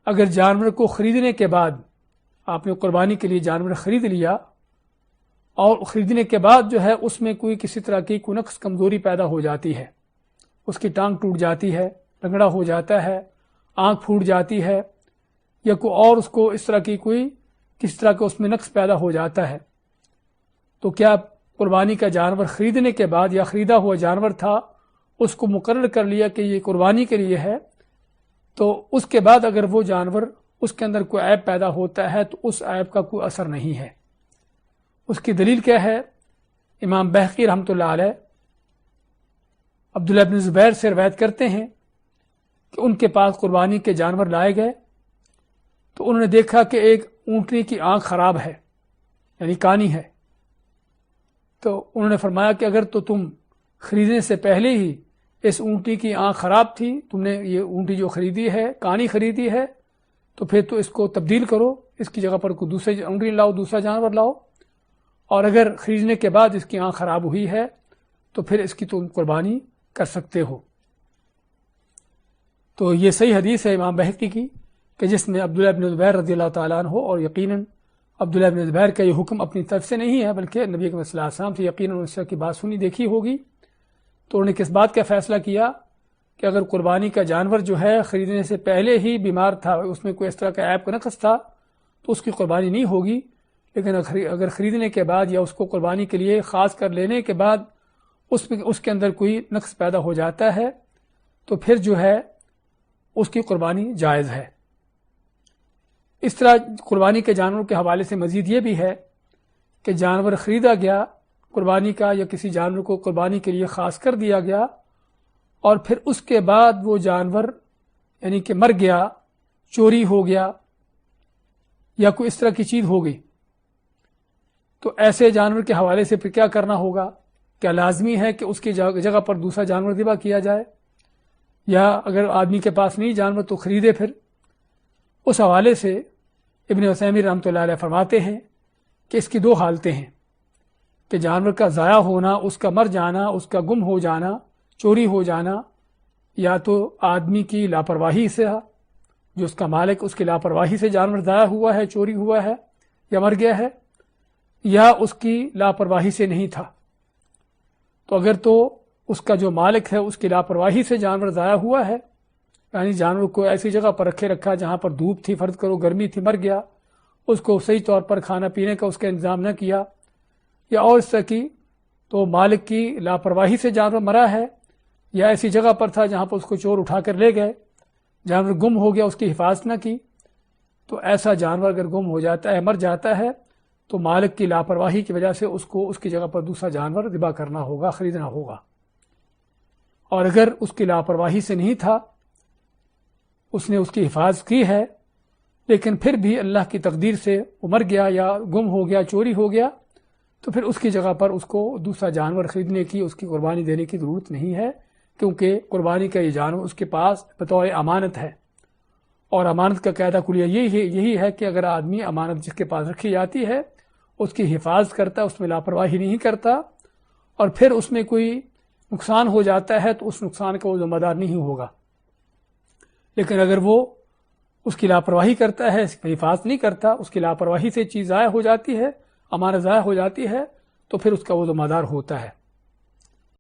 اگر جانور کو خریدنے کے بعد آپ نے قربانی کے لیے جانور خرید لیا اور خریدنے کے بعد جو ہے اس میں کوئی کسی طرح کی کوئی نقص کمزوری پیدا ہو جاتی ہے، اس کی ٹانگ ٹوٹ جاتی ہے، لنگڑا ہو جاتا ہے، آنکھ پھوٹ جاتی ہے، یا کوئی اور اس کو اس طرح کی کوئی کس طرح کا اس میں نقص پیدا ہو جاتا ہے، تو کیا قربانی کا جانور خریدنے کے بعد یا خریدا ہوا جانور تھا اس کو مقرر کر لیا کہ یہ قربانی کے لیے ہے، تو اس کے بعد اگر وہ جانور اس کے اندر کوئی عیب پیدا ہوتا ہے تو اس عیب کا کوئی اثر نہیں ہے۔ اس کی دلیل کیا ہے؟ امام بہقی رحمۃ اللہ علیہ عبداللہ بن زبیر سے روایت کرتے ہیں کہ ان کے پاس قربانی کے جانور لائے گئے تو انہوں نے دیکھا کہ ایک اونٹنی کی آنکھ خراب ہے، یعنی کانی ہے، تو انہوں نے فرمایا کہ اگر تو تم خریدنے سے پہلے ہی اس اونٹی کی آنکھ خراب تھی، تم نے یہ اونٹی جو خریدی ہے کانی خریدی ہے، تو پھر تو اس کو تبدیل کرو، اس کی جگہ پر کوئی دوسری اونٹی لاؤ، دوسرا جانور لاؤ، اور اگر خریدنے کے بعد اس کی آنکھ خراب ہوئی ہے تو پھر اس کی تم قربانی کر سکتے ہو۔ تو یہ صحیح حدیث ہے امام بہقی کی کہ جس میں عبداللہ بن زبیر رضی اللہ تعالیٰ عنہ، اور یقیناً عبداللہ بن زبیر کا یہ حکم اپنی طرف سے نہیں ہے بلکہ نبی اکرم صلی اللہ علیہ وسلم سے یقیناً اس کی بات سنی دیکھی ہوگی، تو انہوں نے کس بات کا فیصلہ کیا کہ اگر قربانی کا جانور جو ہے خریدنے سے پہلے ہی بیمار تھا، اس میں کوئی اس طرح کا عیب کا نقص تھا، تو اس کی قربانی نہیں ہوگی، لیکن اگر خریدنے کے بعد یا اس کو قربانی کے لیے خاص کر لینے کے بعد اس کے اندر کوئی نقص پیدا ہو جاتا ہے تو پھر جو ہے اس کی قربانی جائز ہے۔ اس طرح قربانی کے جانوروں کے حوالے سے مزید یہ بھی ہے کہ جانور خریدا گیا قربانی کا یا کسی جانور کو قربانی کے لیے خاص کر دیا گیا، اور پھر اس کے بعد وہ جانور یعنی کہ مر گیا، چوری ہو گیا یا کوئی اس طرح کی چیز ہو گئی، تو ایسے جانور کے حوالے سے پھر کیا کرنا ہوگا؟ کیا لازمی ہے کہ اس کی جگہ پر دوسرا جانور ذبح کیا جائے، یا اگر آدمی کے پاس نہیں جانور تو خریدے پھر؟ اس حوالے سے ابن عثیمین رحمۃ اللہ علیہ فرماتے ہیں کہ اس کی دو حالتیں ہیں کہ جانور کا ضائع ہونا، اس کا مر جانا، اس کا گم ہو جانا، چوری ہو جانا، یا تو آدمی کی لاپرواہی سے، جو اس کا مالک اس کی لاپرواہی سے جانور ضائع ہوا ہے، چوری ہوا ہے یا مر گیا ہے، یا اس کی لاپرواہی سے نہیں تھا۔ تو اگر تو اس کا جو مالک ہے اس کی لاپرواہی سے جانور ضائع ہوا ہے، یعنی جانور کو ایسی جگہ پر رکھا جہاں پر دھوپ تھی، فرض کرو گرمی تھی، مر گیا، اس کو صحیح طور پر کھانا پینے کا اس کا انتظام نہ کیا، یا اور اس طرح کی، تو مالک کی لاپرواہی سے جانور مرا ہے، یا ایسی جگہ پر تھا جہاں پر اس کو چور اٹھا کر لے گئے، جانور گم ہو گیا، اس کی حفاظت نہ کی، تو ایسا جانور اگر گم ہو جاتا ہے، مر جاتا ہے، تو مالک کی لاپرواہی کی وجہ سے اس کو اس کی جگہ پر دوسرا جانور ذبح کرنا ہوگا، خریدنا ہوگا۔ اور اگر اس کی لاپرواہی سے نہیں تھا، اس نے اس کی حفاظت کی ہے، لیکن پھر بھی اللہ کی تقدیر سے وہ مر گیا یا گم ہو گیا، چوری ہو گیا، تو پھر اس کی جگہ پر اس کو دوسرا جانور خریدنے کی، اس کی قربانی دینے کی ضرورت نہیں ہے، کیونکہ قربانی کا یہ جانور اس کے پاس بطور امانت ہے، اور امانت کا قاعدہ کلیہ یہی ہے کہ اگر آدمی امانت جس کے پاس رکھی جاتی ہے اس کی حفاظت کرتا ہے، اس میں لاپرواہی نہیں کرتا، اور پھر اس میں کوئی نقصان ہو جاتا ہے تو اس نقصان کا وہ ذمہ دار نہیں ہوگا۔ لیکن اگر وہ اس کی لاپرواہی کرتا ہے، اس کی حفاظت نہیں کرتا، اس کی لاپرواہی سے چیز ضائع ہو جاتی ہے، امانت ضائع ہو جاتی ہے، تو پھر اس کا وہ ذمہ دار ہوتا ہے۔